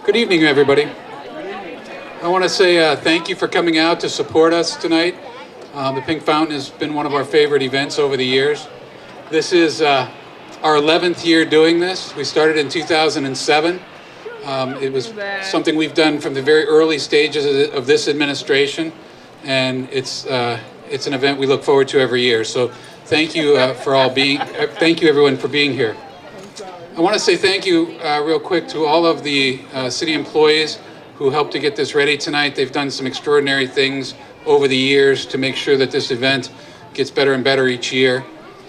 Good evening, everybody. I want to say thank you for coming out to support us tonight. The Pink Fountain has been one of our favorite events over the years. This is our 11th year doing this. We started in 2007. It was something we've done from the very early stages of this administration, and it's an event we look forward to every year. So thank you thank you everyone for being here. I want to say thank you real quick to all of the city employees who helped to get this ready tonight. They've done some extraordinary things over the years to make sure that this event gets better and better each year.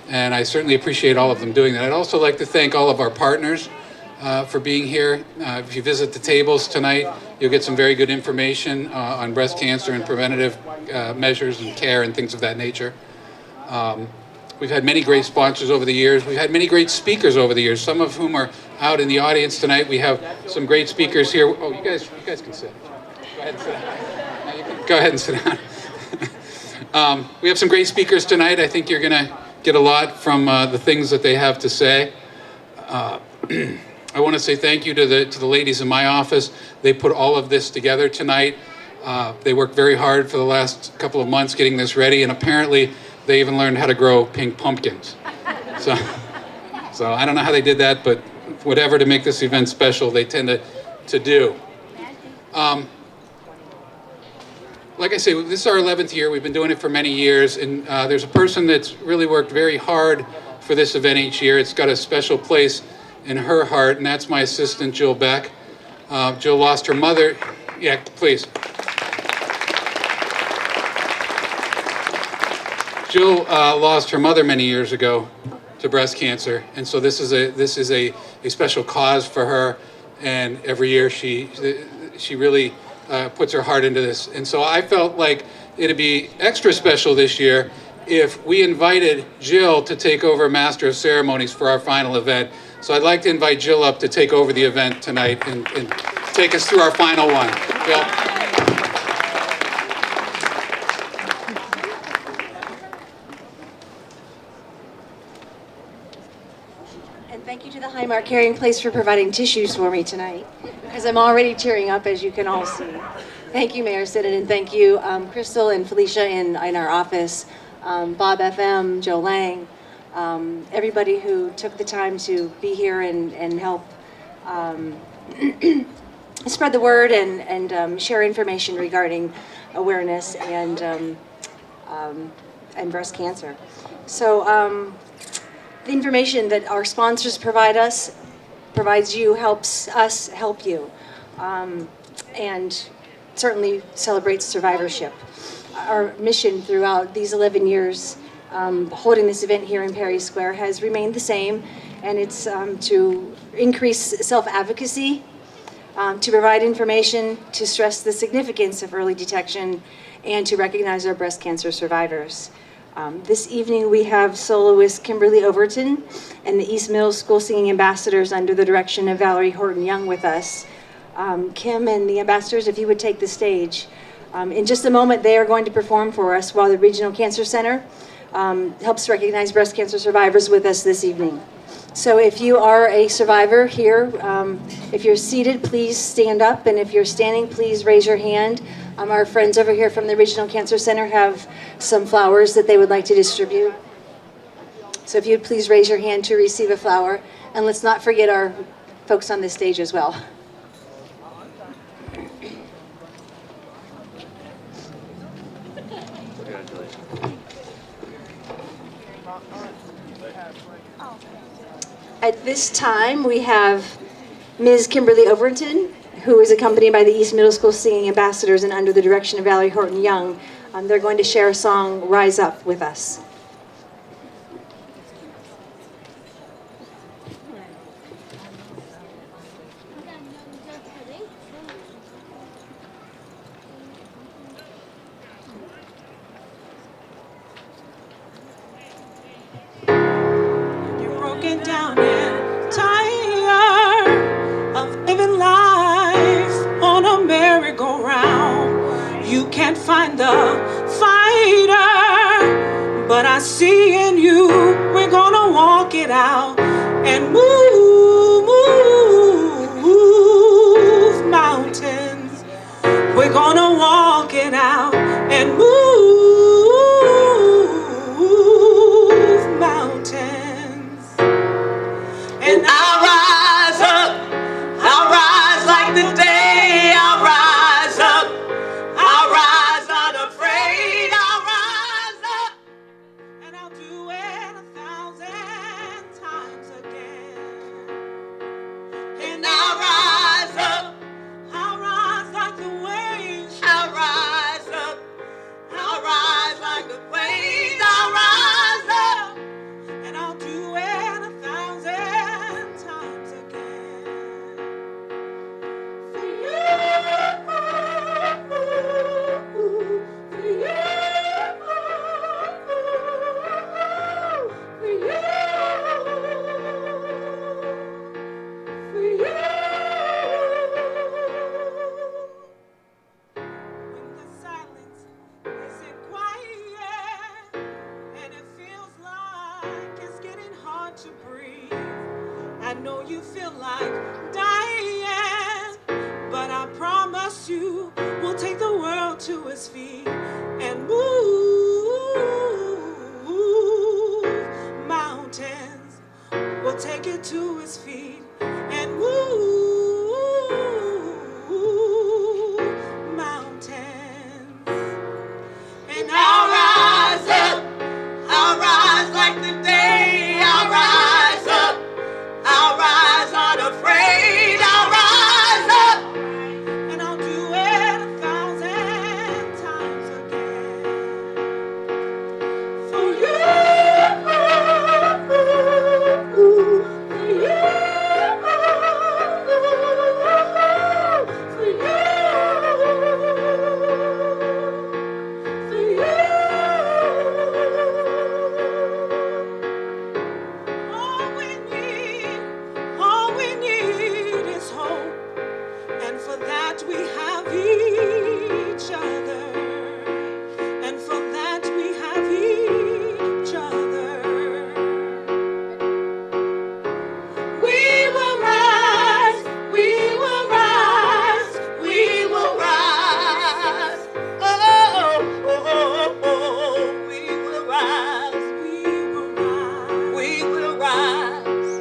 And I certainly appreciate all of them doing that. I'd also like to thank all of our partners for being here. If you visit the tables tonight, you'll get some very good information on breast cancer and preventative measures and care and things of that nature. We've had many great sponsors over the years. We've had many great speakers over the years, some of whom are out in the audience tonight. We have some great speakers here. Oh, you guys can sit. Go ahead and sit down. No, you can go ahead and sit down. We have some great speakers tonight. I think you're going to get a lot from the things that they have to say. I want to say thank you to the ladies in my office. They put all of this together tonight. They worked very hard for the last couple of months getting this ready, and apparently they even learned how to grow pink pumpkins. So I don't know how they did that, but whatever to make this event special, they tend to do. Like I say, this is our 11th year. We've been doing it for many years, and there's a person that's really worked very hard for this event each year. It's got a special place in her heart, and that's my assistant, Jill Beck. Jill lost her mother. Yeah, please. Jill lost her mother many years ago to breast cancer, and so this is a special cause for her. And every year she really puts her heart into this. And so I felt like it'd be extra special this year if we invited Jill to take over Master of Ceremonies for our final event. So I'd like to invite Jill up to take over the event tonight and take us through our final one. Jill. Thank you to the Highmark Carrying Place for providing tissues for me tonight, because I'm already tearing up, as you can all see. Thank you, Mayor Siddon, and thank you, Crystal and Felicia in our office, Bob FM, Joe Lang, everybody who took the time to be here and help spread the word and share information regarding awareness and breast cancer. So. The information that our sponsors provides you, helps us help you, and certainly celebrates survivorship. Our mission throughout these 11 years holding this event here in Perry Square has remained the same, and it's to increase self-advocacy, to provide information, to stress the significance of early detection, and to recognize our breast cancer survivors. This evening we have soloist Kimberly Overton and the East Middle School Singing Ambassadors under the direction of Valerie Horton Young with us. Kim and the ambassadors, if you would take the stage. In just a moment they are going to perform for us while the Regional Cancer Center helps recognize breast cancer survivors with us this evening. So if you are a survivor here, if you're seated, please stand up, and if you're standing, please raise your hand. Our friends over here from the Regional Cancer Center have some flowers that they would like to distribute. So if you'd please raise your hand to receive a flower, and let's not forget our folks on this stage as well. At this time, we have Ms. Kimberly Overton, who is accompanied by the East Middle School Singing Ambassadors and under the direction of Valerie Horton Young. They're going to share a song, Rise Up, with us. You're broken down and tired of living life on a merry-go-round. You can't find the fighter, but I see in you we're gonna walk it out and move know you feel like dying, but I promise you we'll take the world to its feet and move mountains. We'll take it to its feet and move mountains. And I'll rise up, I'll rise like the day, I'll rise up, I'll rise unafraid, I'll rise up, and I'll do it 1,000 times again. For you, for you, for you. All we need is hope, and for that we have each other, and for that we have each other. We will rise, we will rise, we will rise. Oh, oh, oh, oh, we will rise, we will rise, we will rise.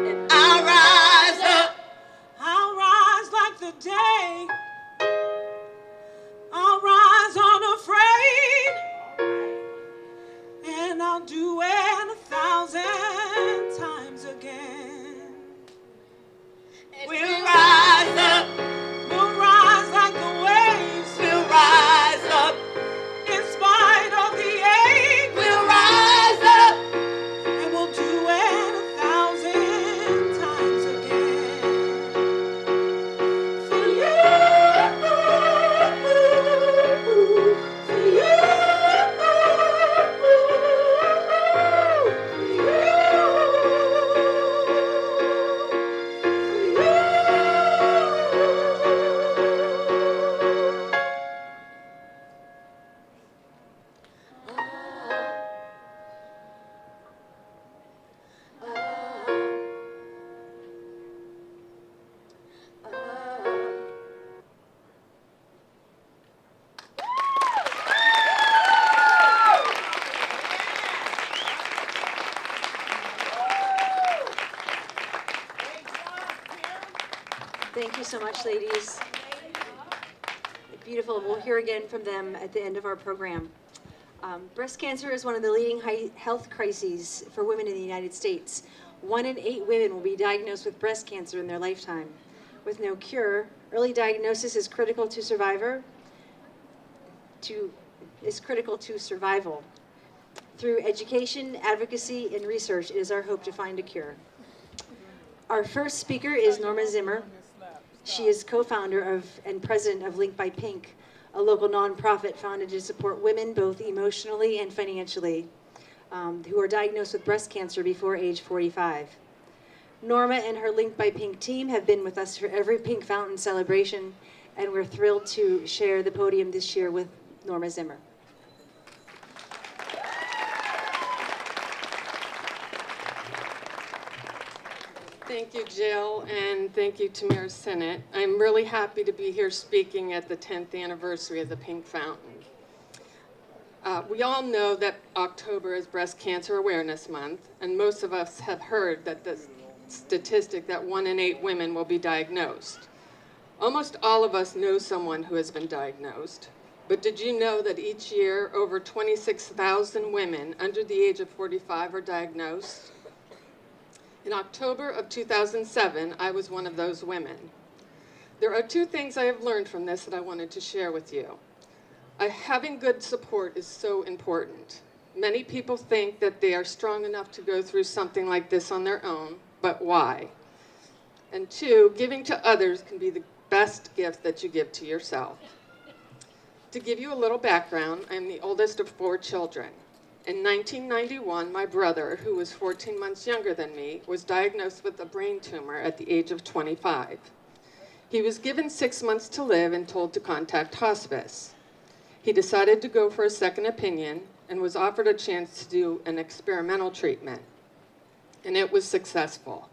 And I'll rise up, I'll rise like the day, I'll rise unafraid, and I'll do it 1,000 times again. We'll rise up, we'll rise like the waves, we'll rise up, in spite of the ache, we'll rise up, and we'll do it 1,000 times again. For you, for you, Thank you so much, ladies. Beautiful. We'll hear again from them at the end of our program. Breast cancer is one of the leading health crises for women in the United States. 1 in 8 women will be diagnosed with breast cancer in their lifetime. With no cure, early diagnosis is critical to survival. Through education, advocacy, and research, it is our hope to find a cure. Our first speaker is Norma Zimmer. She is co-founder of and president of Link by Pink, a local nonprofit founded to support women both emotionally and financially who are diagnosed with breast cancer before age 45. Norma and her Link by Pink team have been with us for every Pink Fountain celebration, and we're thrilled to share the podium this year with Norma Zimmer. Thank you, Jill, and thank you to Mayor Sinnott. I'm really happy to be here speaking at the 10th anniversary of the Pink Fountain. We all know that October is Breast Cancer Awareness Month, and most of us have heard that the statistic that 1 in 8 women will be diagnosed. Almost all of us know someone who has been diagnosed, but did you know that each year over 26,000 women under the age of 45 are diagnosed? In October of 2007, I was one of those women. There are 2 things I have learned from this that I wanted to share with you. Having good support is so important. Many people think that they are strong enough to go through something like this on their own, but why? And 2, giving to others can be the best gift that you give to yourself. To give you a little background, I am the oldest of 4 children. In 1991, my brother, who was 14 months younger than me, was diagnosed with a brain tumor at the age of 25. He was given 6 months to live and told to contact hospice. He decided to go for a second opinion and was offered a chance to do an experimental treatment, and it was successful.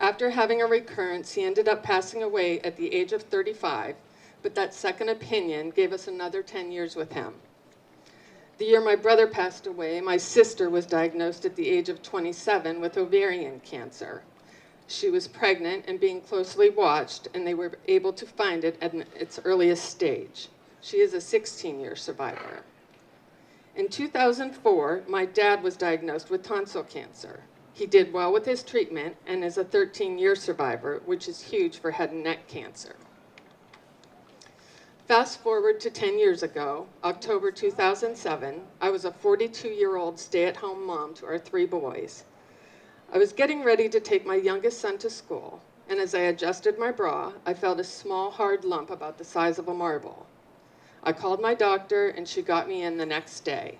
After having a recurrence, he ended up passing away at the age of 35, but that second opinion gave us another 10 years with him. The year my brother passed away, my sister was diagnosed at the age of 27 with ovarian cancer. She was pregnant and being closely watched, and they were able to find it at its earliest stage. She is a 16-year survivor. In 2004, my dad was diagnosed with tonsil cancer. He did well with his treatment and is a 13-year survivor, which is huge for head and neck cancer. Fast forward to 10 years ago, October 2007, I was a 42-year-old stay-at-home mom to our 3 boys. I was getting ready to take my youngest son to school, and as I adjusted my bra, I felt a small, hard lump about the size of a marble. I called my doctor, and she got me in the next day.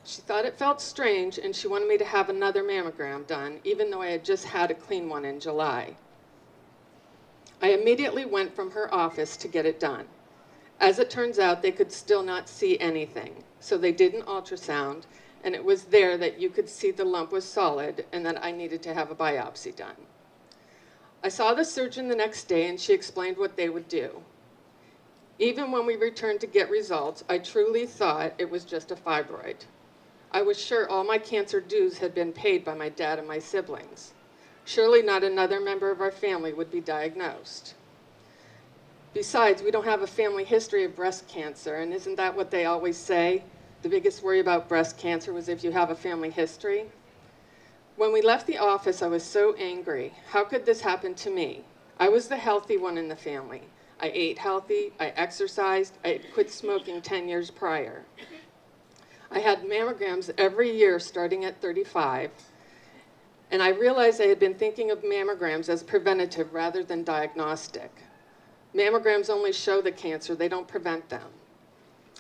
She thought it felt strange, and she wanted me to have another mammogram done, even though I had just had a clean one in July. I immediately went from her office to get it done. As it turns out, they could still not see anything, so they did an ultrasound, and it was there that you could see the lump was solid and that I needed to have a biopsy done. I saw the surgeon the next day, and she explained what they would do. Even when we returned to get results, I truly thought it was just a fibroid. I was sure all my cancer dues had been paid by my dad and my siblings. Surely not another member of our family would be diagnosed. Besides, we don't have a family history of breast cancer, and isn't that what they always say? The biggest worry about breast cancer was if you have a family history. When we left the office, I was so angry. How could this happen to me? I was the healthy one in the family. I ate healthy, I exercised, I had quit smoking 10 years prior. I had mammograms every year starting at 35, and I realized I had been thinking of mammograms as preventative rather than diagnostic. Mammograms only show the cancer, they don't prevent them.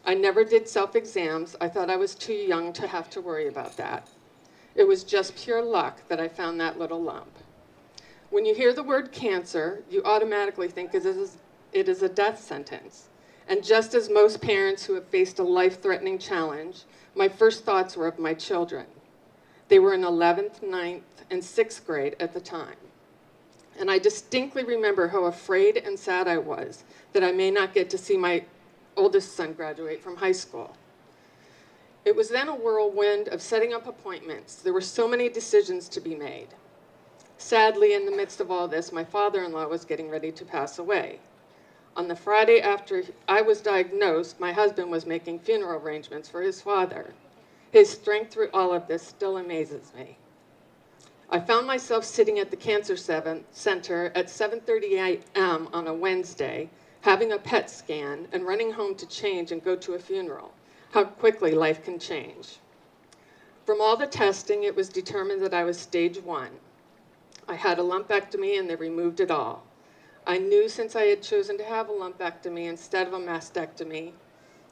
I never did self-exams. I thought I was too young to have to worry about that. It was just pure luck that I found that little lump. When you hear the word cancer, you automatically think it is a death sentence. And just as most parents who have faced a life-threatening challenge, my first thoughts were of my children. They were in 11th, 9th, and 6th grade at the time. And I distinctly remember how afraid and sad I was that I may not get to see my oldest son graduate from high school. It was then a whirlwind of setting up appointments. There were so many decisions to be made. Sadly, in the midst of all this, my father-in-law was getting ready to pass away. On the Friday after I was diagnosed, my husband was making funeral arrangements for his father. His strength through all of this still amazes me. I found myself sitting at the Cancer Center at 7:30 a.m. on a Wednesday, having a PET scan, and running home to change and go to a funeral. How quickly life can change. From all the testing, it was determined that I was stage 1. I had a lumpectomy, and they removed it all. I knew since I had chosen to have a lumpectomy instead of a mastectomy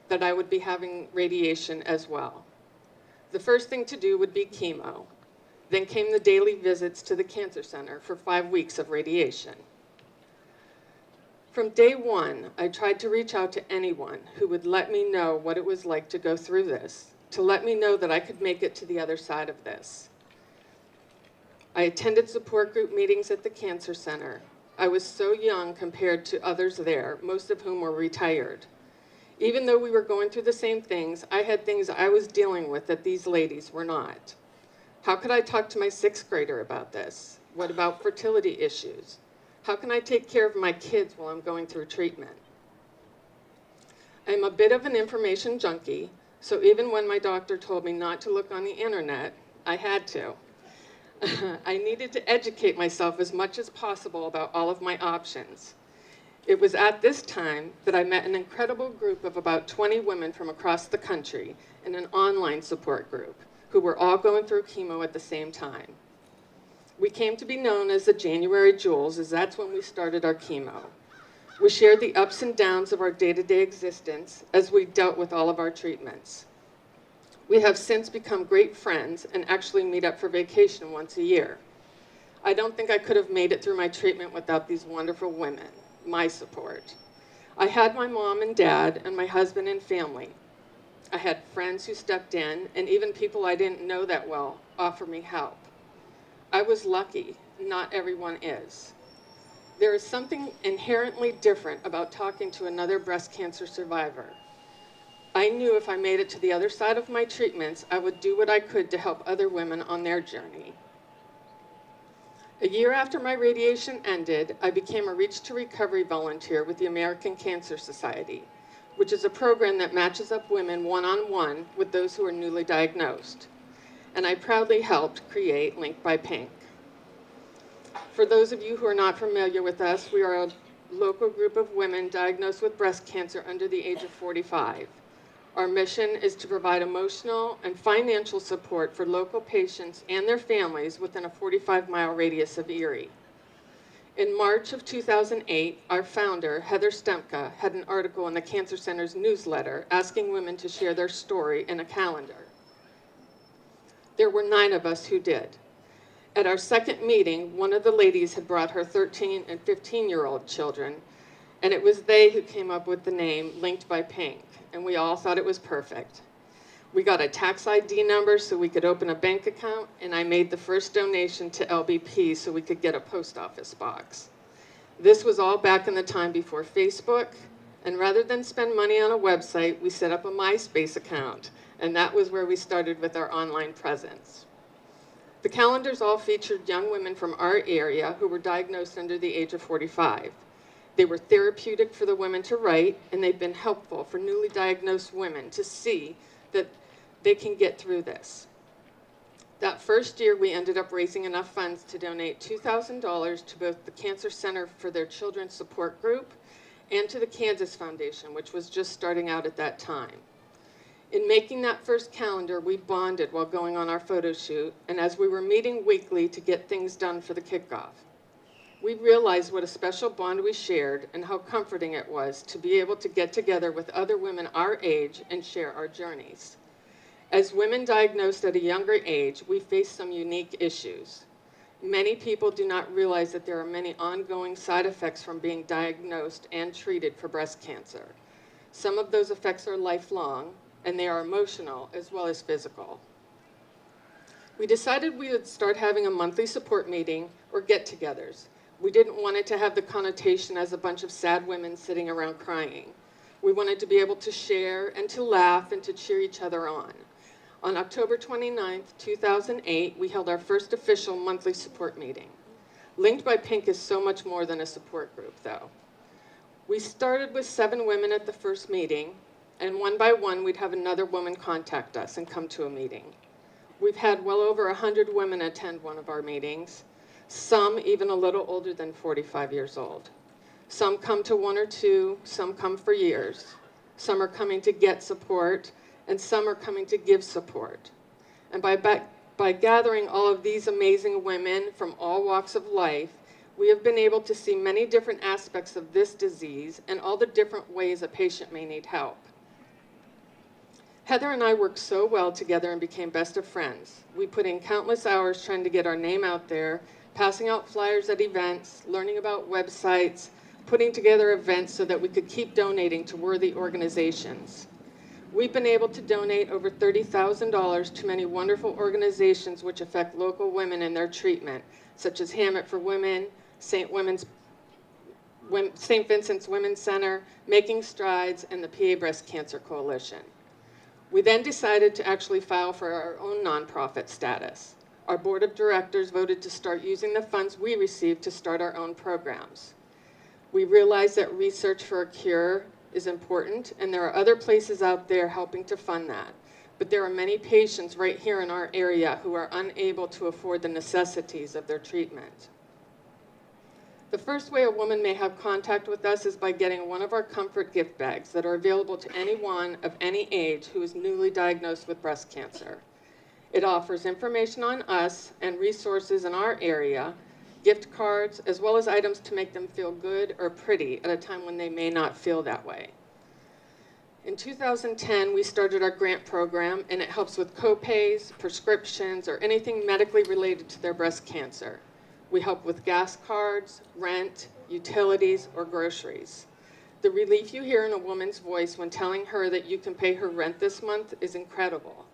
that I would be having radiation as well. The first thing to do would be chemo. Then came the daily visits to the Cancer Center for 5 weeks of radiation. From day one, I tried to reach out to anyone who would let me know what it was like to go through this, to let me know that I could make it to the other side of this. I attended support group meetings at the Cancer Center. I was so young compared to others there, most of whom were retired. Even though we were going through the same things, I had things I was dealing with that these ladies were not. How could I talk to my 6th grader about this? What about fertility issues? How can I take care of my kids while I'm going through treatment? I'm a bit of an information junkie, so even when my doctor told me not to look on the internet, I had to. I needed to educate myself as much as possible about all of my options. It was at this time that I met an incredible group of about 20 women from across the country in an online support group who were all going through chemo at the same time. We came to be known as the January Jewels, as that's when we started our chemo. We shared the ups and downs of our day-to-day existence as we dealt with all of our treatments. We have since become great friends and actually meet up for vacation once a year. I don't think I could have made it through my treatment without these wonderful women, my support. I had my mom and dad and my husband and family. I had friends who stepped in, and even people I didn't know that well offer me help. I was lucky. not everyone is. There is something inherently different about talking to another breast cancer survivor. I knew if I made it to the other side of my treatments, I would do what I could to help other women on their journey. A year after my radiation ended, I became a Reach to Recovery volunteer with the American Cancer Society, which is a program that matches up women one-on-one with those who are newly diagnosed. And I proudly helped create Link by Pink. For those of you who are not familiar with us, we are a local group of women diagnosed with breast cancer under the age of 45. Our mission is to provide emotional and financial support for local patients and their families within a 45-mile radius of Erie. In March of 2008, our founder, Heather Stemka, had an article in the Cancer Center's newsletter asking women to share their story in a calendar. There were 9 of us who did. At our second meeting, one of the ladies had brought her 13 and 15-year-old children, and it was they who came up with the name Linked by Pink, and we all thought it was perfect. We got a tax ID number so we could open a bank account, and I made the first donation to LBP so we could get a post office box. This was all back in the time before Facebook, and rather than spend money on a website, we set up a MySpace account, and that was where we started with our online presence. The calendars all featured young women from our area who were diagnosed under the age of 45. They were therapeutic for the women to write, and they've been helpful for newly diagnosed women to see that they can get through this. That first year, we ended up raising enough funds to donate $2,000 to both the Cancer Center for their Children's Support Group and to the Kansas Foundation, which was just starting out at that time. In making that first calendar, we bonded while going on our photo shoot, and as we were meeting weekly to get things done for the kickoff. We realized what a special bond we shared and how comforting it was to be able to get together with other women our age and share our journeys. As women diagnosed at a younger age, we face some unique issues. Many people do not realize that there are many ongoing side effects from being diagnosed and treated for breast cancer. Some of those effects are lifelong, and they are emotional as well as physical. We decided we would start having a monthly support meeting or get-togethers. We didn't want it to have the connotation as a bunch of sad women sitting around crying. We wanted to be able to share and to laugh and to cheer each other on. On October 29th, 2008, we held our first official monthly support meeting. Linked by Pink is so much more than a support group, though. We started with 7 women at the first meeting, and one by one, we'd have another woman contact us and come to a meeting. We've had well over 100 women attend one of our meetings, some even a little older than 45 years old. Some come to 1 or 2, some come for years. Some are coming to get support, and some are coming to give support. And by gathering all of these amazing women from all walks of life, we have been able to see many different aspects of this disease and all the different ways a patient may need help. Heather and I worked so well together and became best of friends. We put in countless hours trying to get our name out there, passing out flyers at events, learning about websites, putting together events so that we could keep donating to worthy organizations. We've been able to donate over $30,000 to many wonderful organizations which affect local women in their treatment, such as Hammett for Women, St. Vincent's Women's Center, Making Strides, and the PA Breast Cancer Coalition. We then decided to actually file for our own nonprofit status. Our board of directors voted to start using the funds we received to start our own programs. We realized that research for a cure is important, and there are other places out there helping to fund that. But there are many patients right here in our area who are unable to afford the necessities of their treatment. The first way a woman may have contact with us is by getting one of our comfort gift bags that are available to anyone of any age who is newly diagnosed with breast cancer. It offers information on us and resources in our area, gift cards, as well as items to make them feel good or pretty at a time when they may not feel that way. In 2010, we started our grant program, and it helps with co-pays, prescriptions, or anything medically related to their breast cancer. We help with gas cards, rent, utilities, or groceries. The relief you hear in a woman's voice when telling her that you can pay her rent this month is incredible.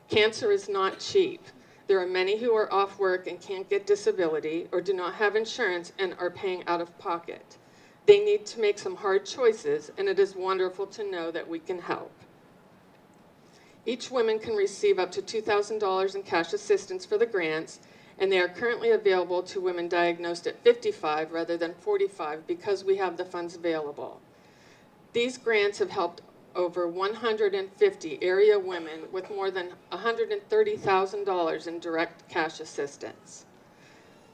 Cancer is not cheap. There are many who are off work and can't get disability or do not have insurance and are paying out of pocket. They need to make some hard choices, and it is wonderful to know that we can help. Each woman can receive up to $2,000 in cash assistance for the grants, and they are currently available to women diagnosed at 55 rather than 45 because we have the funds available. These grants have helped over 150 area women with more than $130,000 in direct cash assistance.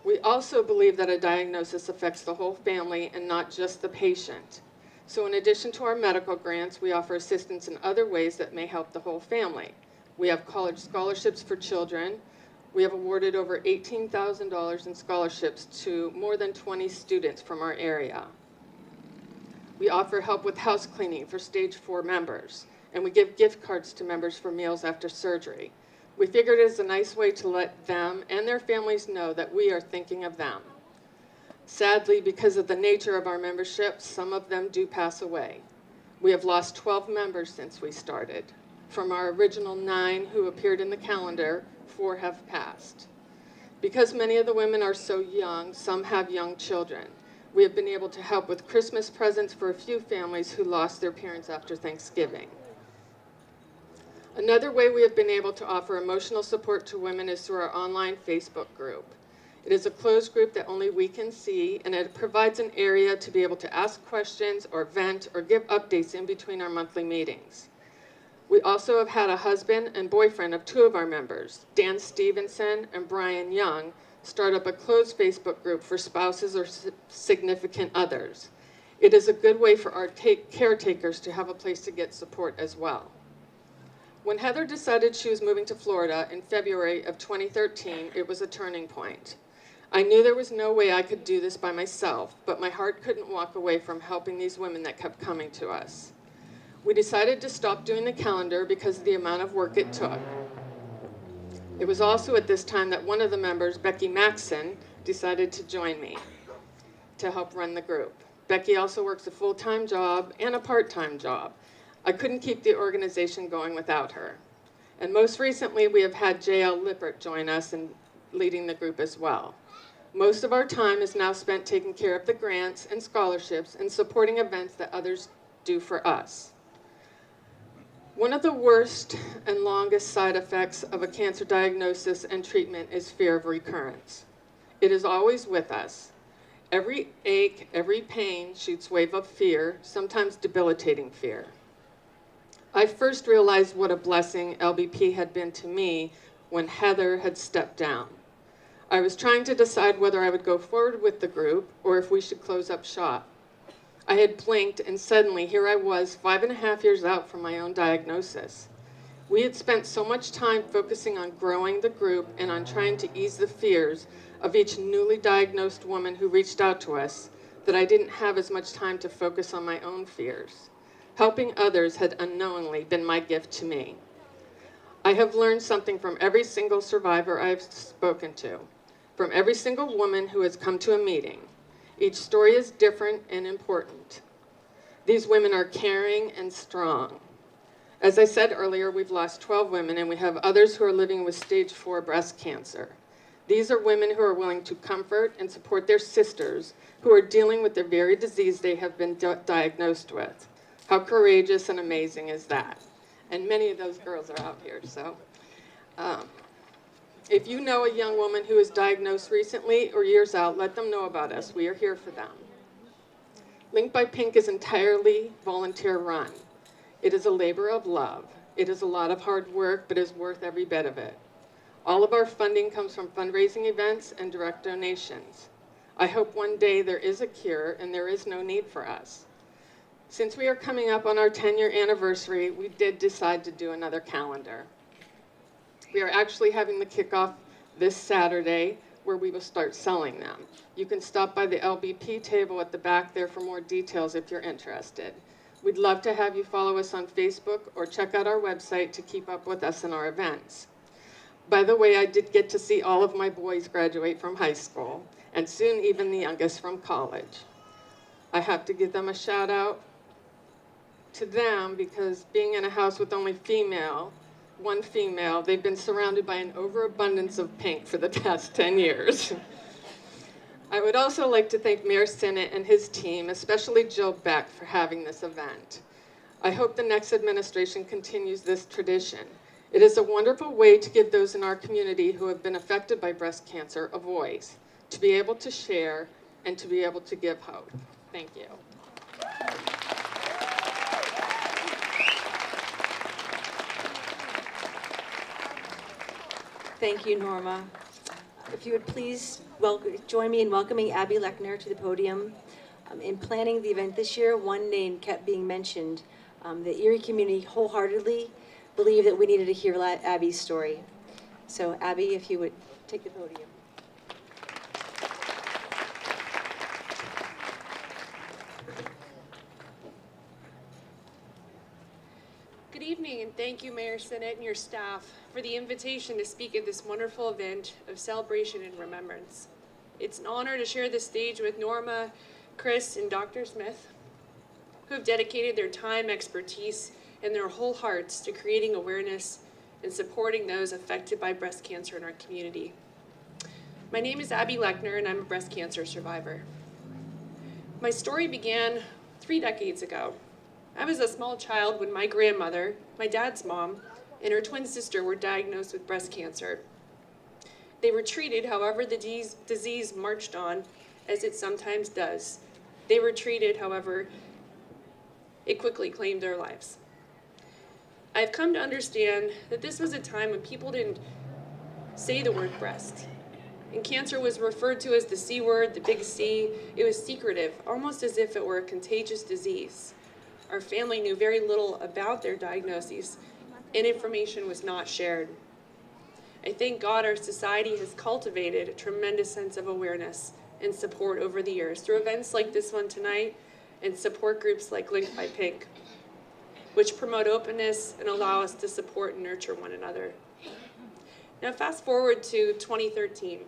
We also believe that a diagnosis affects the whole family and not just the patient. So in addition to our medical grants, we offer assistance in other ways that may help the whole family. We have college scholarships for children. We have awarded over $18,000 in scholarships to more than 20 students from our area. We offer help with house cleaning for stage 4 members, and we give gift cards to members for meals after surgery. We figured it is a nice way to let them and their families know that we are thinking of them. Sadly, because of the nature of our membership, some of them do pass away. We have lost 12 members since we started. From our original 9 who appeared in the calendar, 4 have passed. Because many of the women are so young, some have young children. We have been able to help with Christmas presents for a few families who lost their parents after Thanksgiving. Another way we have been able to offer emotional support to women is through our online Facebook group. It is a closed group that only we can see, and it provides an area to be able to ask questions or vent or give updates in between our monthly meetings. We also have had a husband and boyfriend of 2 of our members, Dan Stevenson and Brian Young, start up a closed Facebook group for spouses or significant others. It is a good way for our caretakers to have a place to get support as well. When Heather decided she was moving to Florida in February of 2013, it was a turning point. I knew there was no way I could do this by myself, but my heart couldn't walk away from helping these women that kept coming to us. We decided to stop doing the calendar because of the amount of work it took. It was also at this time that one of the members, Becky Maxson, decided to join me to help run the group. Becky also works a full-time job and a part-time job. I couldn't keep the organization going without her. And most recently, we have had J.L. Lippert join us in leading the group as well. Most of our time is now spent taking care of the grants and scholarships and supporting events that others do for us. One of the worst and longest side effects of a cancer diagnosis and treatment is fear of recurrence. It is always with us. Every ache, every pain shoots wave of fear, sometimes debilitating fear. I first realized what a blessing LBP had been to me when Heather had stepped down. I was trying to decide whether I would go forward with the group or if we should close up shop. I had blinked, and suddenly here I was 5.5 years out from my own diagnosis. We had spent so much time focusing on growing the group and on trying to ease the fears of each newly diagnosed woman who reached out to us that I didn't have as much time to focus on my own fears. Helping others had unknowingly been my gift to me. I have learned something from every single survivor I've spoken to, from every single woman who has come to a meeting. Each story is different and important. These women are caring and strong. As I said earlier, we've lost 12 women, and we have others who are living with stage 4 breast cancer. These are women who are willing to comfort and support their sisters who are dealing with the very disease they have been diagnosed with. How courageous and amazing is that? And many of those girls are out here, so. If you know a young woman who is diagnosed recently or years out, let them know about us. We are here for them. Link by Pink is entirely volunteer run. It is a labor of love. It is a lot of hard work, but is worth every bit of it. All of our funding comes from fundraising events and direct donations. I hope one day there is a cure and there is no need for us. Since we are coming up on our 10-year anniversary, we did decide to do another calendar. We are actually having the kickoff this Saturday, where we will start selling them. You can stop by the LBP table at the back there for more details if you're interested. We'd love to have you follow us on Facebook or check out our website to keep up with us and our events. By the way, I did get to see all of my boys graduate from high school, and soon even the youngest from college. I have to give them a shout out to them because being in a house with only female one female. They've been surrounded by an overabundance of pink for the past 10 years. I would also like to thank Mayor Sinnott and his team, especially Jill Beck, for having this event. I hope the next administration continues this tradition. It is a wonderful way to give those in our community who have been affected by breast cancer a voice, to be able to share and to be able to give hope. Thank you. Thank you, Norma. If you would please join me in welcoming Abby Lechner to the podium. In planning the event this year, one name kept being mentioned. The Erie community wholeheartedly believed that we needed to hear Abby's story. So Abby, if you would take the podium. Good evening, and thank you, Mayor Sinnott and your staff, for the invitation to speak at this wonderful event of celebration and remembrance. It's an honor to share the stage with Norma, Chris, and Dr. Smith, who have dedicated their time, expertise, and their whole hearts to creating awareness and supporting those affected by breast cancer in our community. My name is Abby Lechner, and I'm a breast cancer survivor. My story began 3 decades ago. I was a small child when my grandmother, my dad's mom, and her twin sister were diagnosed with breast cancer. They were treated, however, the disease marched on, as it sometimes does. They were treated, however, it quickly claimed their lives. I've come to understand that this was a time when people didn't say the word breast. And cancer was referred to as the C word, the big C. It was secretive, almost as if it were a contagious disease. Our family knew very little about their diagnoses, and information was not shared. I thank God our society has cultivated a tremendous sense of awareness and support over the years through events like this one tonight and support groups like Linked by Pink, which promote openness and allow us to support and nurture one another. Now fast forward to 2013.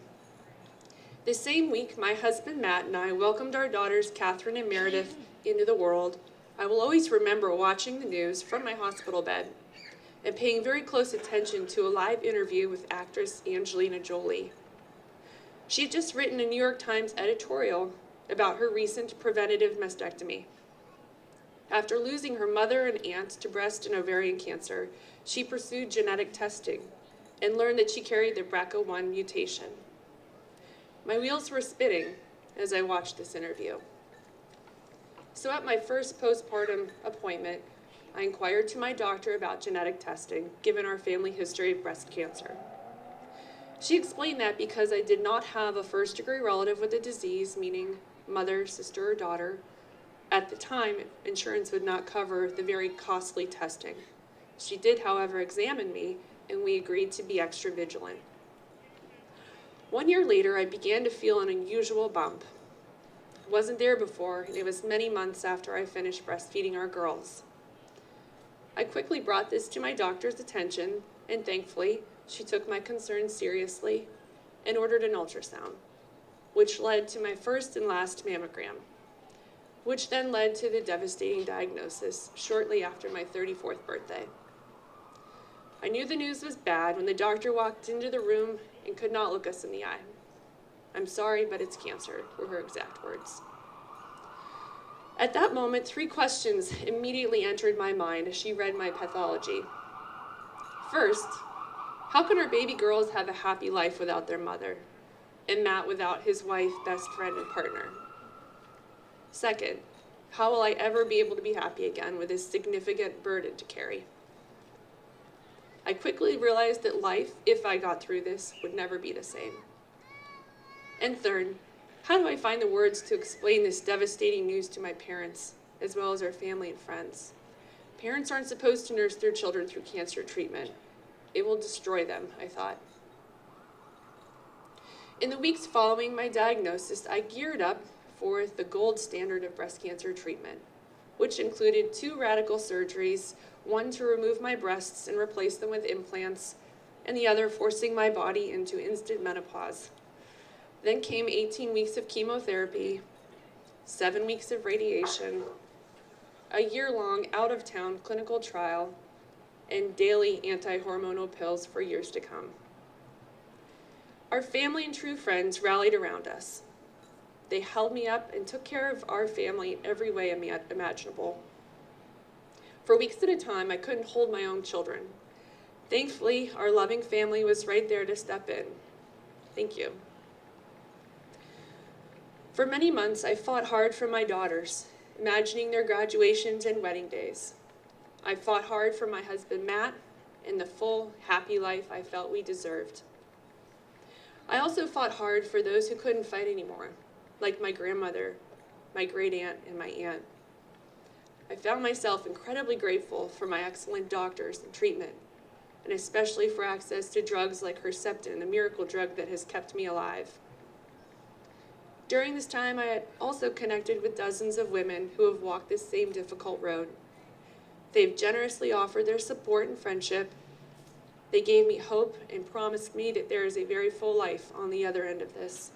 The same week, my husband Matt and I welcomed our daughters Catherine and Meredith into the world. I will always remember watching the news from my hospital bed and paying very close attention to a live interview with actress Angelina Jolie. She had just written a New York Times editorial about her recent preventative mastectomy. After losing her mother and aunt to breast and ovarian cancer, she pursued genetic testing and learned that she carried the BRCA1 mutation. My wheels were spinning as I watched this interview. So at my first postpartum appointment, I inquired to my doctor about genetic testing, given our family history of breast cancer. She explained that because I did not have a first-degree relative with the disease, meaning mother, sister, or daughter, at the time, insurance would not cover the very costly testing. She did, however, examine me, and we agreed to be extra vigilant. 1 year later, I began to feel an unusual bump. It wasn't there before, and it was many months after I finished breastfeeding our girls. I quickly brought this to my doctor's attention, and thankfully, she took my concerns seriously and ordered an ultrasound, which led to my first and last mammogram, which then led to the devastating diagnosis shortly after my 34th birthday. I knew the news was bad when the doctor walked into the room and could not look us in the eye. "I'm sorry, but it's cancer," were her exact words. At that moment, 3 questions immediately entered my mind as she read my pathology. First, how can our baby girls have a happy life without their mother, and Matt without his wife, best friend, and partner? Second, how will I ever be able to be happy again with this significant burden to carry? I quickly realized that life, if I got through this, would never be the same. And third, how do I find the words to explain this devastating news to my parents, as well as our family and friends? Parents aren't supposed to nurse their children through cancer treatment. It will destroy them, I thought. In the weeks following my diagnosis, I geared up for the gold standard of breast cancer treatment, which included 2 radical surgeries, one to remove my breasts and replace them with implants, and the other forcing my body into instant menopause. Then came 18 weeks of chemotherapy, 7 weeks of radiation, a year-long out-of-town clinical trial, and daily anti-hormonal pills for years to come. Our family and true friends rallied around us. They held me up and took care of our family in every way imaginable. For weeks at a time, I couldn't hold my own children. Thankfully, our loving family was right there to step in. Thank you. For many months, I fought hard for my daughters, imagining their graduations and wedding days. I fought hard for my husband, Matt, and the full, happy life I felt we deserved. I also fought hard for those who couldn't fight anymore, like my grandmother, my great aunt, and my aunt. I found myself incredibly grateful for my excellent doctors and treatment, and especially for access to drugs like Herceptin, a miracle drug that has kept me alive. During this time, I had also connected with dozens of women who have walked this same difficult road. They've generously offered their support and friendship. They gave me hope and promised me that there is a very full life on the other end of this.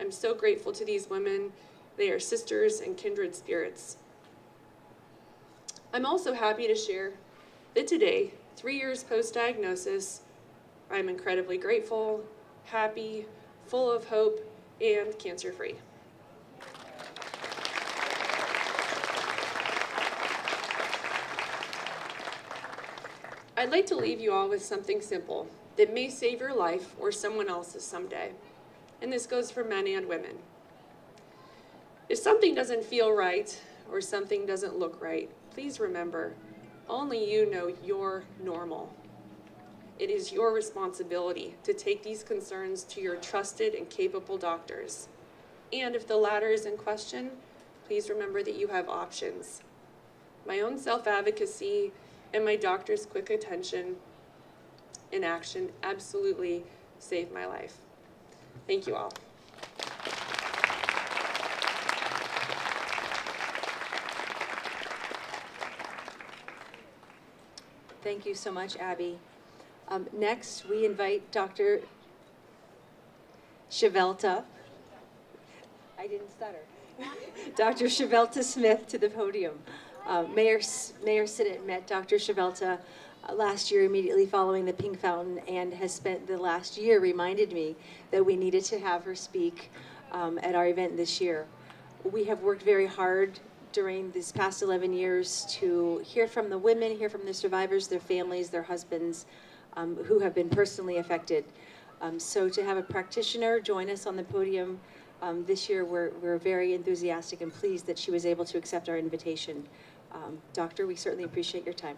I'm so grateful to these women. They are sisters and kindred spirits. I'm also happy to share that today, 3 years post-diagnosis, I'm incredibly grateful, happy, full of hope, and cancer-free. I'd like to leave you all with something simple that may save your life or someone else's someday. And this goes for men and women. If something doesn't feel right or something doesn't look right, please remember, only you know you're normal. It is your responsibility to take these concerns to your trusted and capable doctors. And if the latter is in question, please remember that you have options. My own self-advocacy and my doctor's quick attention and action absolutely saved my life. Thank you all. Thank you so much, Abby. Next, we invite Dr. Chevelta. I didn't stutter. Dr. Chevelta Smith to the podium. Mayor Sinnott met Dr. Chevelta last year immediately following the Pink Fountain and has spent the last year reminded me that we needed to have her speak at our event this year. We have worked very hard during these past 11 years to hear from the women, hear from the survivors, their families, their husbands, who have been personally affected. So to have a practitioner join us on the podium this year, we're very enthusiastic and pleased that she was able to accept our invitation. Doctor, we certainly appreciate your time.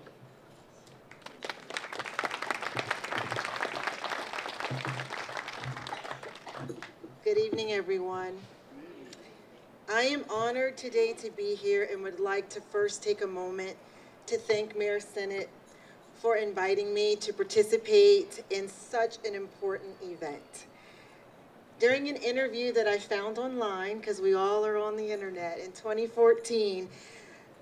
Good evening, everyone. I am honored today to be here and would like to first take a moment to thank Mayor Sinnott for inviting me to participate in such an important event. During an interview that I found online, because we all are on the internet, in 2014,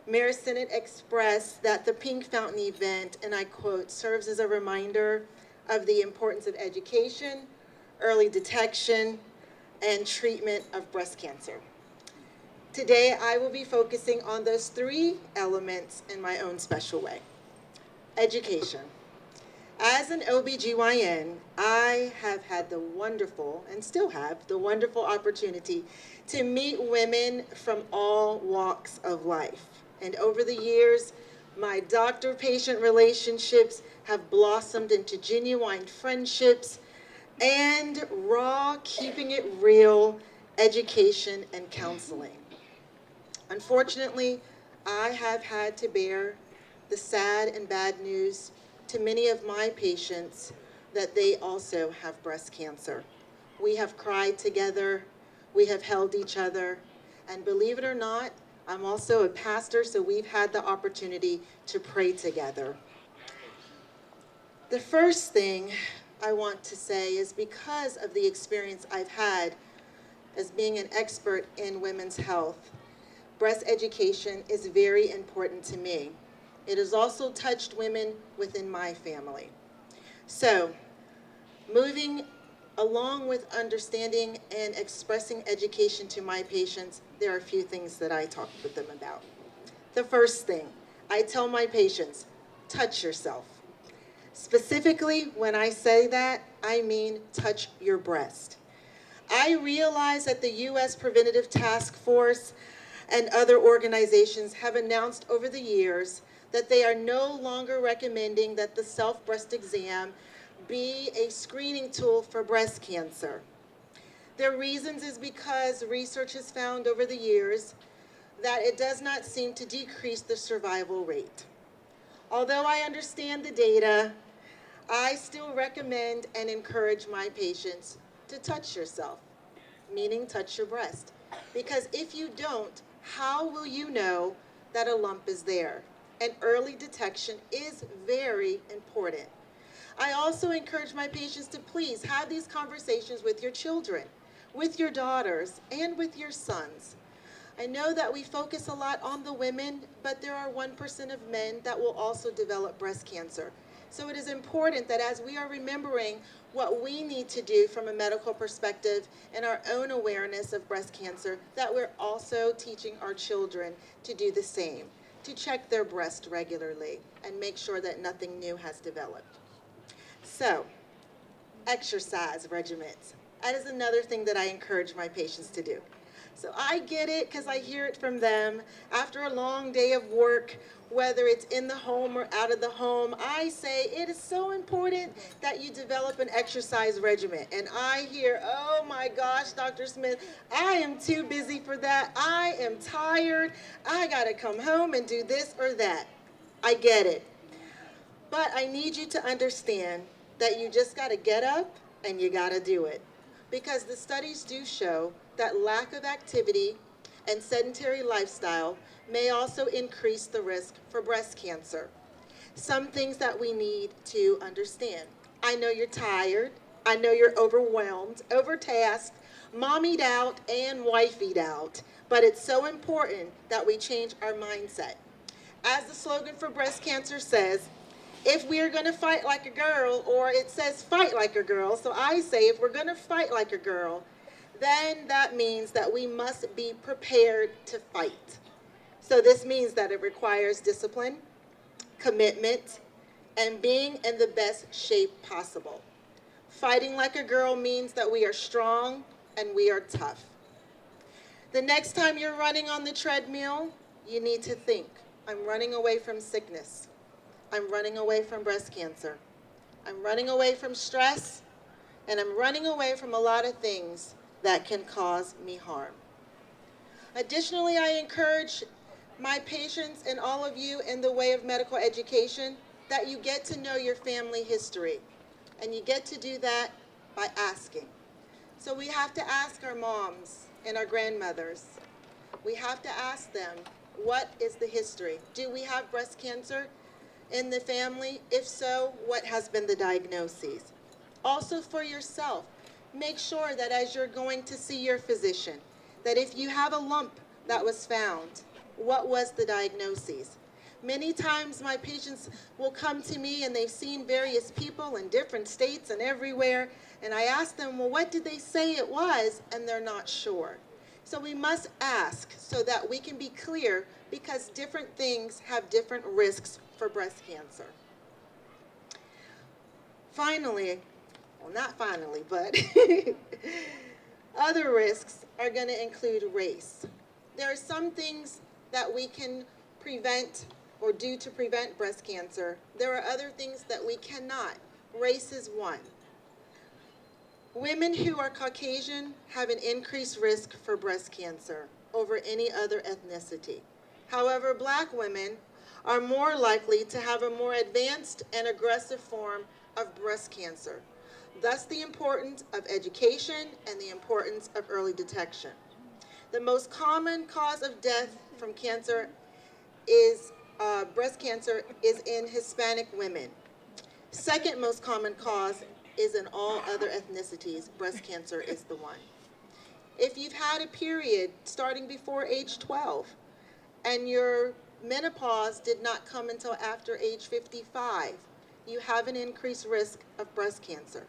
Mayor Sinnott expressed that the Pink Fountain event, and I quote, serves as a reminder of the importance of education, early detection, and treatment of breast cancer. Today, I will be focusing on those three elements in my own special way. Education. As an OBGYN, I have had the wonderful, and still have, the wonderful opportunity to meet women from all walks of life. And over the years, my doctor-patient relationships have blossomed into genuine friendships and raw, keeping it real, education and counseling. Unfortunately, I have had to bear the sad and bad news to many of my patients that they also have breast cancer. We have cried together, we have held each other, and believe it or not, I'm also a pastor, so we've had the opportunity to pray together. The first thing I want to say is because of the experience I've had as being an expert in women's health, breast education is very important to me. It has also touched women within my family. So, moving along with understanding and expressing education to my patients, there are a few things that I talk with them about. The first thing, I tell my patients, touch yourself. Specifically, when I say that, I mean touch your breast. I realize that the U.S. Preventative Task Force and other organizations have announced over the years that they are no longer recommending that the self-breast exam be a screening tool for breast cancer. Their reasons is because research has found over the years that it does not seem to decrease the survival rate. Although I understand the data, I still recommend and encourage my patients to touch yourself, meaning touch your breast. Because if you don't, how will you know that a lump is there? And early detection is very important. I also encourage my patients to please have these conversations with your children, with your daughters, and with your sons. I know that we focus a lot on the women, but there are 1% of men that will also develop breast cancer. So it is important that as we are remembering what we need to do from a medical perspective and our own awareness of breast cancer, that we're also teaching our children to do the same, to check their breast regularly and make sure that nothing new has developed. So, exercise regimens. That is another thing that I encourage my patients to do. So I get it because I hear it from them. After a long day of work, whether it's in the home or out of the home, I say it is so important that you develop an exercise regimen. And I hear, oh my gosh, Dr. Smith, I am too busy for that. I am tired. I got to come home and do this or that. I get it. But I need you to understand that you just got to get up and you got to do it. Because the studies do show that lack of activity and sedentary lifestyle may also increase the risk for breast cancer. Some things that we need to understand. I know you're tired. I know you're overwhelmed, overtasked, mommied out, and wifeyed out. But it's so important that we change our mindset. As the slogan for breast cancer says, if we are going to fight like a girl, or it says fight like a girl, so I say if we're going to fight like a girl, then that means that we must be prepared to fight. So this means that it requires discipline, commitment, and being in the best shape possible. Fighting like a girl means that we are strong and we are tough. The next time you're running on the treadmill, you need to think, I'm running away from sickness. I'm running away from breast cancer. I'm running away from stress, and I'm running away from a lot of things that can cause me harm. Additionally, I encourage my patients and all of you in the way of medical education that you get to know your family history, and you get to do that by asking. So we have to ask our moms and our grandmothers. We have to ask them, what is the history? Do we have breast cancer in the family? If so, what has been the diagnosis? Also for yourself, make sure that as you're going to see your physician, that if you have a lump that was found, what was the diagnosis? Many times my patients will come to me and they've seen various people in different states and everywhere, and I ask them, well, what did they say it was? And they're not sure. So we must ask so that we can be clear, because different things have different risks for breast cancer. Finally, well, not finally, but other risks are going to include race. There are some things that we can prevent or do to prevent breast cancer. There are other things that we cannot. Race is one. Women who are Caucasian have an increased risk for breast cancer over any other ethnicity. However, Black women are more likely to have a more advanced and aggressive form of breast cancer. Thus, the importance of education and the importance of early detection. The most common cause of death from cancer is breast cancer is in Hispanic women. Second most common cause is in all other ethnicities. Breast cancer is the one. If you've had a period starting before age 12 and your menopause did not come until after age 55, you have an increased risk of breast cancer.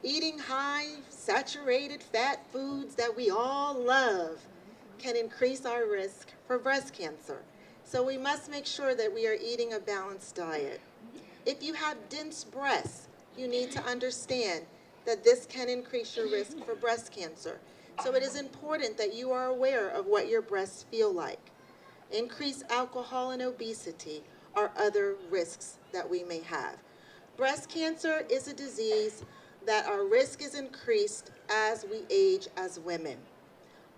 Eating high saturated fat foods that we all love can increase our risk for breast cancer. So we must make sure that we are eating a balanced diet. If you have dense breasts, you need to understand that this can increase your risk for breast cancer. So it is important that you are aware of what your breasts feel like. Increased alcohol and obesity are other risks that we may have. Breast cancer is a disease that our risk is increased as we age as women.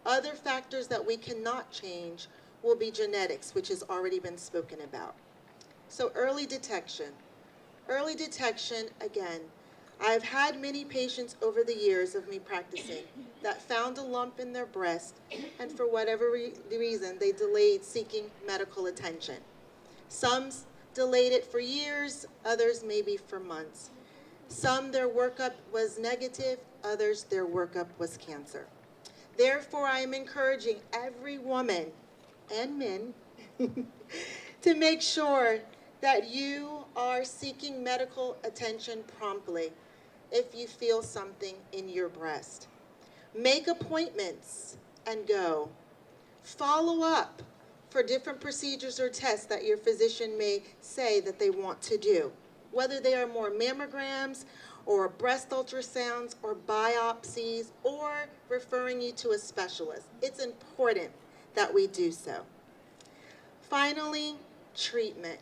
Other factors that we cannot change will be genetics, which has already been spoken about. So early detection. Early detection, again, I've had many patients over the years of me practicing that found a lump in their breast, and for whatever reason, they delayed seeking medical attention. Some delayed it for years, others maybe for months. Some, their workup was negative, others, their workup was cancer. Therefore, I am encouraging every woman and men to make sure that you are seeking medical attention promptly if you feel something in your breast. Make appointments and go. Follow up for different procedures or tests that your physician may say that they want to do, whether they are more mammograms or breast ultrasounds or biopsies or referring you to a specialist. It's important that we do so. Finally, treatment.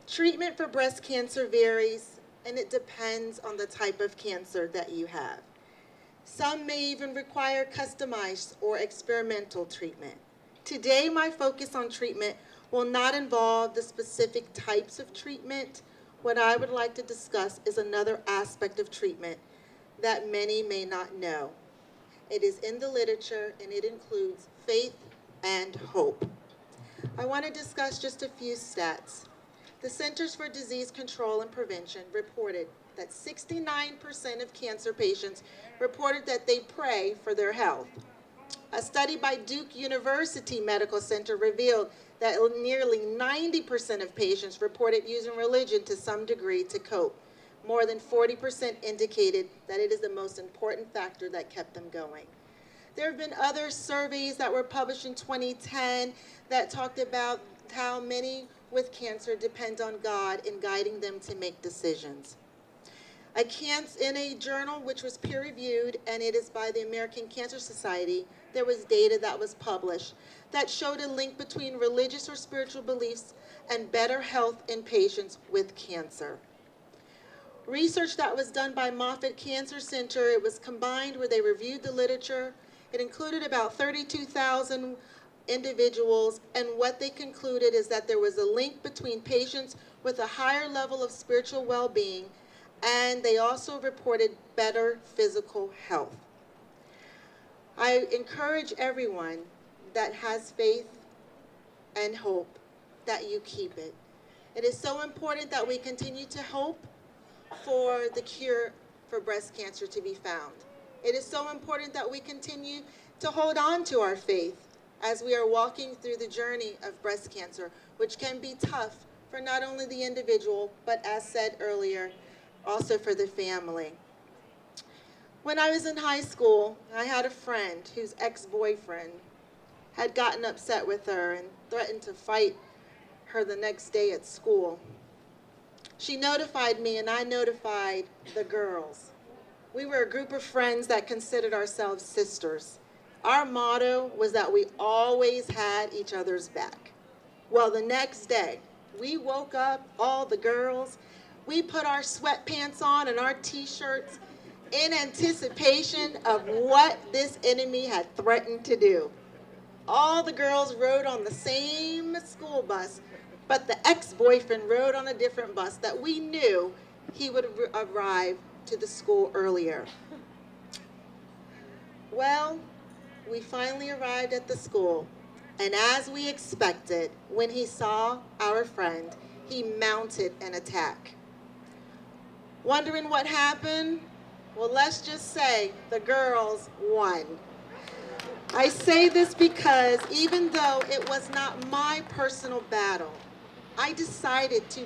Treatment for breast cancer varies, and it depends on the type of cancer that you have. Some may even require customized or experimental treatment. Today, my focus on treatment will not involve the specific types of treatment. What I would like to discuss is another aspect of treatment that many may not know. It is in the literature, and it includes faith and hope. I want to discuss just a few stats. The Centers for Disease Control and Prevention reported that 69% of cancer patients reported that they pray for their health. A study by Duke University Medical Center revealed that nearly 90% of patients reported using religion to some degree to cope. More than 40% indicated that it is the most important factor that kept them going. There have been other surveys that were published in 2010 that talked about how many with cancer depend on God in guiding them to make decisions. In a journal which was peer-reviewed, and it is by the American Cancer Society, there was data that was published that showed a link between religious or spiritual beliefs and better health in patients with cancer. Research that was done by Moffitt Cancer Center, it was combined where they reviewed the literature. It included about 32,000 individuals, and what they concluded is that there was a link between patients with a higher level of spiritual well-being, and they also reported better physical health. I encourage everyone that has faith and hope that you keep it. It is so important that we continue to hope for the cure for breast cancer to be found. It is so important that we continue to hold on to our faith as we are walking through the journey of breast cancer, which can be tough for not only the individual, but as said earlier, also for the family. When I was in high school, I had a friend whose ex-boyfriend had gotten upset with her and threatened to fight her the next day at school. She notified me, and I notified the girls. We were a group of friends that considered ourselves sisters. Our motto was that we always had each other's back. Well, the next day, we woke up, all the girls, we put our sweatpants on and our t-shirts in anticipation of what this enemy had threatened to do. All the girls rode on the same school bus, but the ex-boyfriend rode on a different bus that we knew he would arrive to the school earlier. Well, we finally arrived at the school, and as we expected, when he saw our friend, he mounted an attack. Wondering what happened? Well, let's just say the girls won. I say this because even though it was not my personal battle, I decided to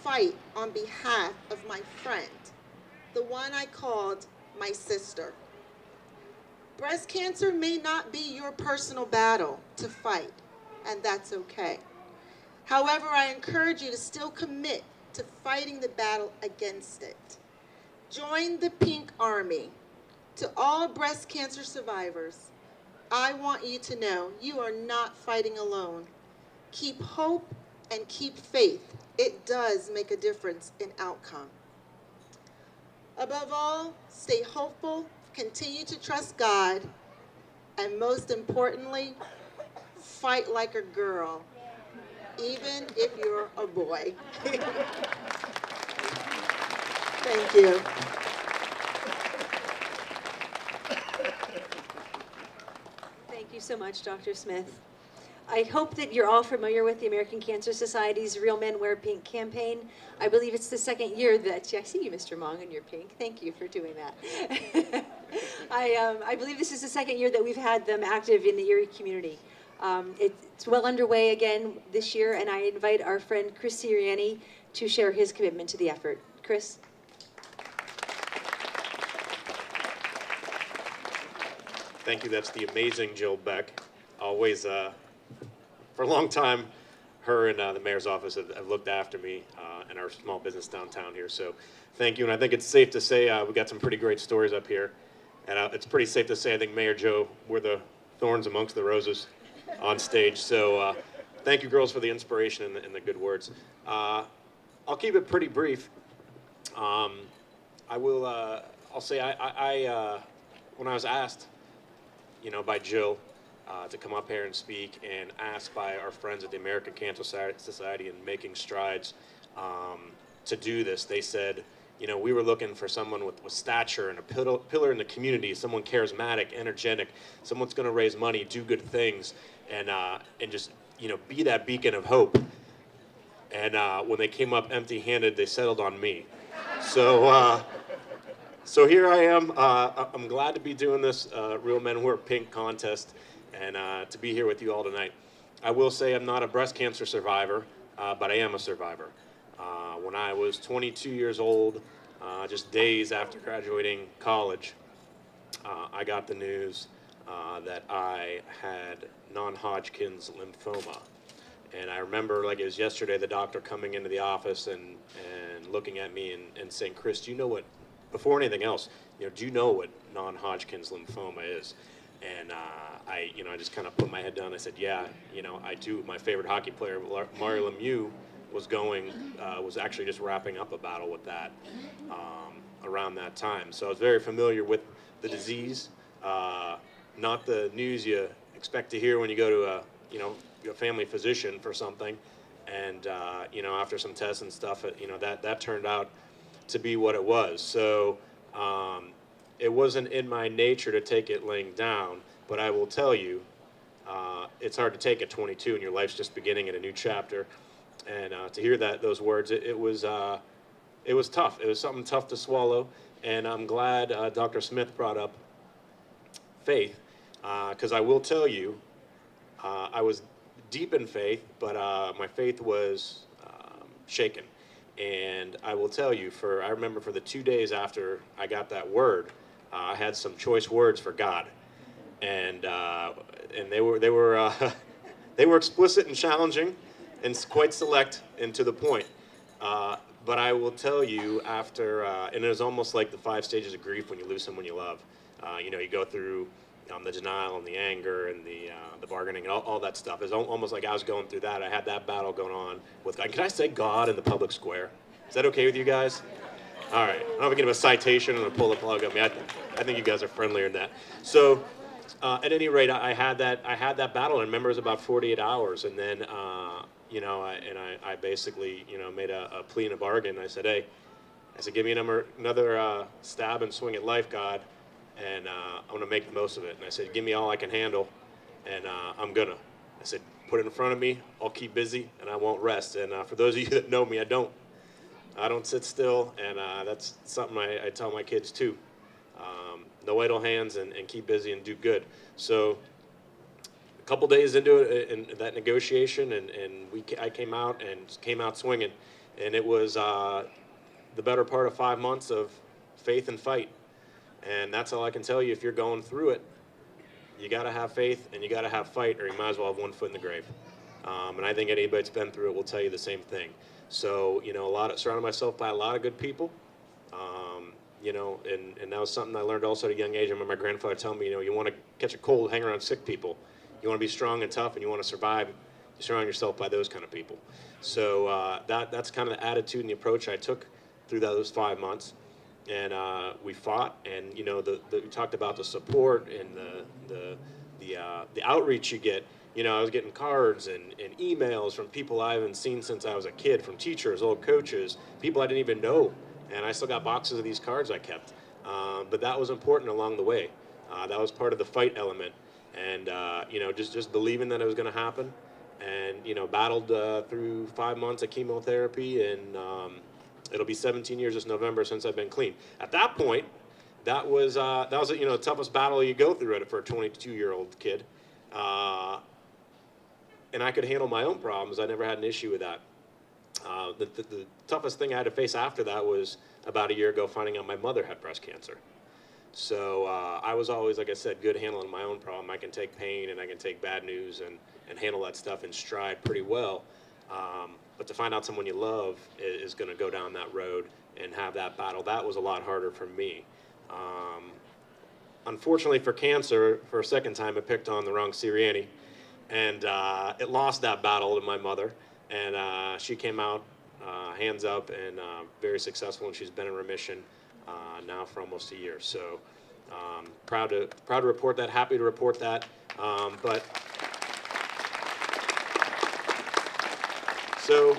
fight on behalf of my friend, the one I called my sister. Breast cancer may not be your personal battle to fight, and that's okay. However, I encourage you to still commit to fighting the battle against it. Join the Pink Army. To all breast cancer survivors, I want you to know you are not fighting alone. Keep hope and keep faith. It does make a difference in outcome. Above all, stay hopeful, continue to trust God, and most importantly, fight like a girl, even if you're a boy. Thank you. Thank you so much, Dr. Smith. I hope that you're all familiar with the American Cancer Society's Real Men Wear Pink campaign. I believe it's the second year that, I see you, Mr. Mong, in your pink. Thank you for doing that. I believe this is the second year that we've had them active in the Erie community. It's well underway again this year, and I invite our friend Chris Sirianni to share his commitment to the effort. Chris? Thank you. That's the amazing Jill Beck. Always, for a long time, her and the mayor's office have looked after me and our small business downtown here. So thank you. And I think it's safe to say we got some pretty great stories up here. And it's pretty safe to say I think Mayor Joe, we're the thorns amongst the roses on stage. So thank you, girls, for the inspiration and the good words. I'll keep it pretty brief. I'll say when I was asked, by Jill to come up here and speak, and asked by our friends at the American Cancer Society in making strides to do this. They said, we were looking for someone with stature and a pillar in the community, someone charismatic, energetic, someone's going to raise money, do good things, and just be that beacon of hope. And when they came up empty-handed, they settled on me. So here I am. I'm glad to be doing this Real Men Wear Pink contest and to be here with you all tonight. I will say I'm not a breast cancer survivor, but I am a survivor. When I was 22 years old, just days after graduating college, I got the news that I had non-Hodgkin's lymphoma. And I remember like it was yesterday, the doctor coming into the office and looking at me and saying, Chris, do you know what, before anything else, do you know what non-Hodgkin's lymphoma is? And I just kind of put my head down. I said, yeah, I do. My favorite hockey player, Mario Lemieux, was actually just wrapping up a battle with that around that time. So I was very familiar with the disease, not the news you expect to hear when you go to a family physician for something. And after some tests and stuff, that turned out to be what it was. So it wasn't in my nature to take it laying down, but I will tell you, it's hard to take at 22 and your life's just beginning in a new chapter. And to hear those words, it was tough. It was something tough to swallow. And I'm glad Dr. Smith brought up faith, because I will tell you, I was deep in faith, but my faith was shaken. And I will tell you, I remember for the 2 days after I got that word, I had some choice words for God, and they were they were explicit and challenging, and quite select and to the point. But I will tell you, after and it was almost like the 5 stages of grief when you lose someone you love. You go through the denial and the anger and the bargaining and all that stuff. It's almost like I was going through that. I had that battle going on with God. Can I say God in the public square? Is that okay with you guys? All right. I don't know if I can give a citation and pull the plug on me. I think you guys are friendlier than that. So at any rate, I had that battle, and I remember it was about 48 hours. And then, I basically, made a plea and a bargain. I said, hey, give me another stab and swing at life, God. And I'm going to make the most of it. And I said, give me all I can handle, and I'm going to. I said, put it in front of me, I'll keep busy, and I won't rest. And for those of you that know me, I don't sit still, and that's something I tell my kids too. No idle hands, and keep busy and do good. So a couple days into it, in that negotiation, and I came out swinging. And it was the better part of 5 months of faith and fight. And that's all I can tell you. If you're going through it, you got to have faith and you got to have fight, or you might as well have one foot in the grave. And I think anybody that's been through it will tell you the same thing. So, surrounded myself by a lot of good people. And that was something I learned also at a young age. I remember my grandfather telling me, you want to catch a cold, hang around sick people. You want to be strong and tough, and you want to survive, you surround yourself by those kind of people. So that's kind of the attitude and the approach I took through those 5 months. And we fought, and we talked about the support and the outreach you get. I was getting cards and emails from people I haven't seen since I was a kid, from teachers, old coaches, people I didn't even know. And I still got boxes of these cards I kept. But that was important along the way. That was part of the fight element. And, just believing that it was going to happen. And, battled through 5 months of chemotherapy. And it'll be 17 years this November since I've been clean. At that point, that was the toughest battle you go through for a 22-year-old kid. And I could handle my own problems. I never had an issue with that. The toughest thing I had to face after that was about a year ago finding out my mother had breast cancer. So I was always, like I said, good handling my own problem. I can take pain and I can take bad news and handle that stuff in stride pretty well. But to find out someone you love is going to go down that road and have that battle, that was a lot harder for me. Unfortunately for cancer, for a second time, it picked on the wrong Sirianni. And it lost that battle to my mother. And she came out hands up and very successful, and she's been in remission now for almost a year. So proud to report that, happy to report that. So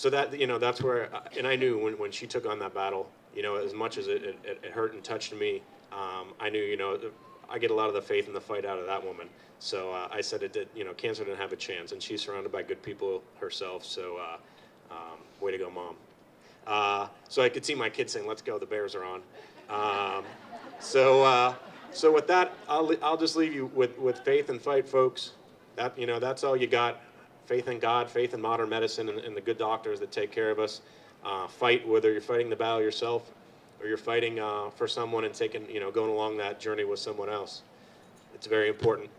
that, that's where, and I knew when she took on that battle, as much as it hurt and touched me, I knew, I get a lot of the faith and the fight out of that woman. So I said it did, cancer didn't have a chance, and she's surrounded by good people herself. So way to go, Mom. So I could see my kids saying, "Let's go, the Bears are on." So with that, I'll just leave you with faith and fight, folks. That's all you got. Faith in God, faith in modern medicine, and the good doctors that take care of us. Fight, whether you're fighting the battle yourself or you're fighting for someone and going along that journey with someone else. It's very important.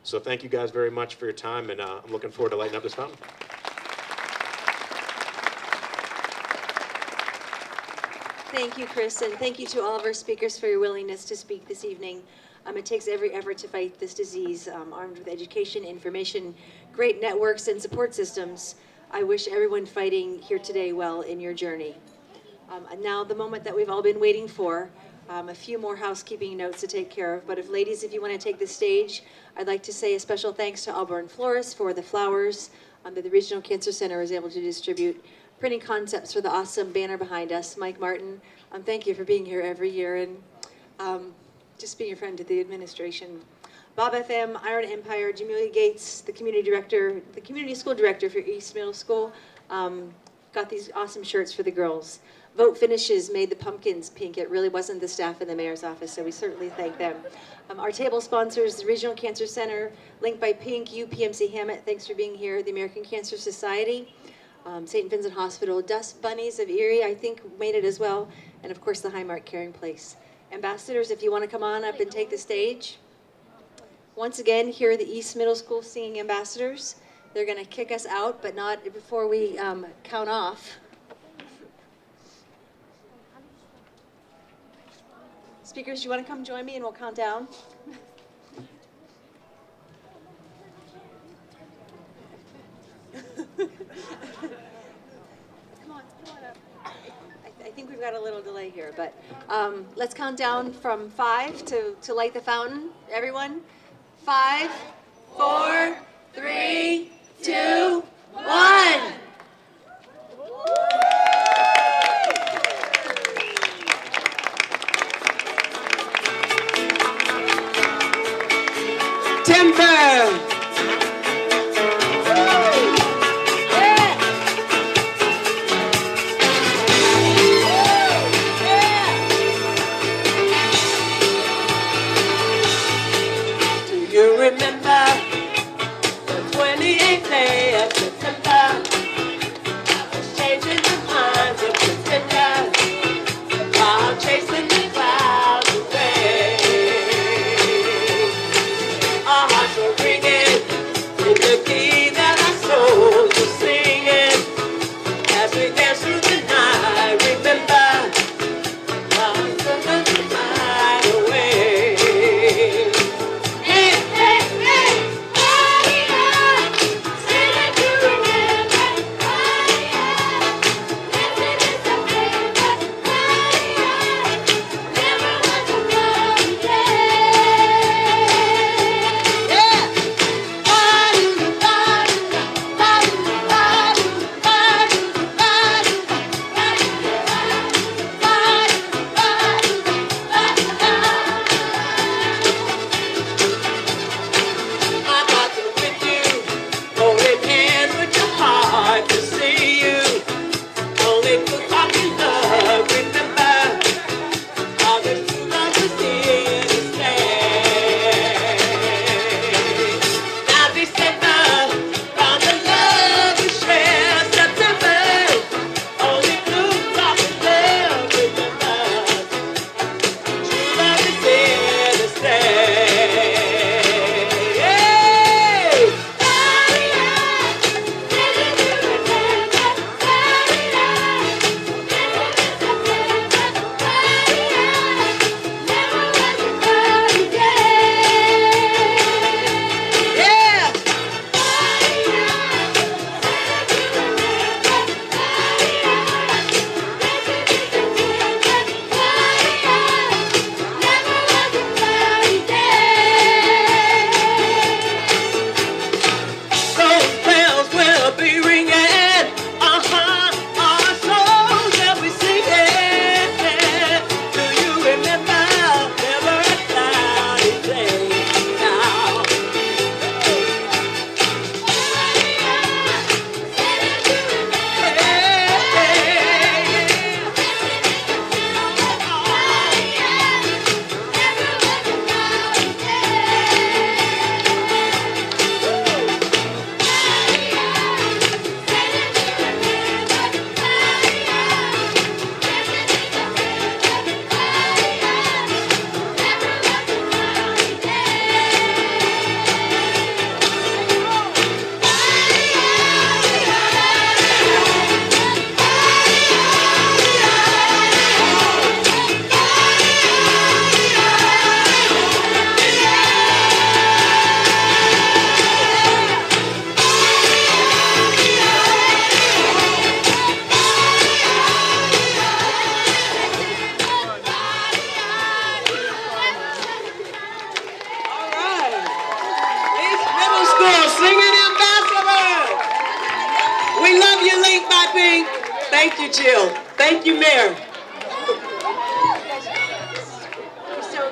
So thank you guys very much for your time, and I'm looking forward to lighting up this fountain. Thank you, Chris, and thank you to all of our speakers for your willingness to speak this evening. It takes every effort to fight this disease, armed with education, information, great networks, and support systems. I wish everyone fighting here today well in your journey. And now the moment that we've all been waiting for, a few more housekeeping notes to take care of. But ladies, if you want to take the stage, I'd like to say a special thanks to Auburn Florists for the flowers that the Regional Cancer Center is able to distribute. Printing concepts for the awesome banner behind us. Mike Martin, thank you for being here every year and just being a friend to the administration. Bob FM, Iron Empire, Jamelia Gates, the community school director for East Middle School, got these awesome shirts for the girls. Vote Finishes made the pumpkins pink. It really wasn't the staff in the mayor's office, so we certainly thank them. Our table sponsors, the Regional Cancer Center, linked by Pink, UPMC Hammett, thanks for being here, the American Cancer Society, St. Vincent Hospital, Dust Bunnies of Erie, I think made it as well, and of course the Highmark Caring Place. Ambassadors, if you want to come on up and take the stage. Once again, here are the East Middle School singing ambassadors. They're going to kick us out, but not before we count off. Speakers, do you want to come join me and we'll count down? Come on up. I think we've got a little delay here, but let's count down from 5 to light the fountain. Everyone, 5, 4, 3, 2, 1. Timber. Remember the 28th day of September, I was changing the minds of pretenders while chasing the clouds away. Our hearts were ringing in the key that our souls are singing as we dance through the night. Remember, lost the night away. Hey, hey, hey, say that you remember. My thoughts are with you, holding hands with your heart to see you. Only for talking love, remember, all the true love is here to stay. Now December, found the love we share. September, only blue talking love, remember, true love is here to stay. Yeah! Those bells will be ringing, our souls will be singing. Do you remember? Never a cloudy day now. All right. East Middle School singing ambassador. We love you, Link by Pink. Thank you, Jill. Thank you, Mayor. So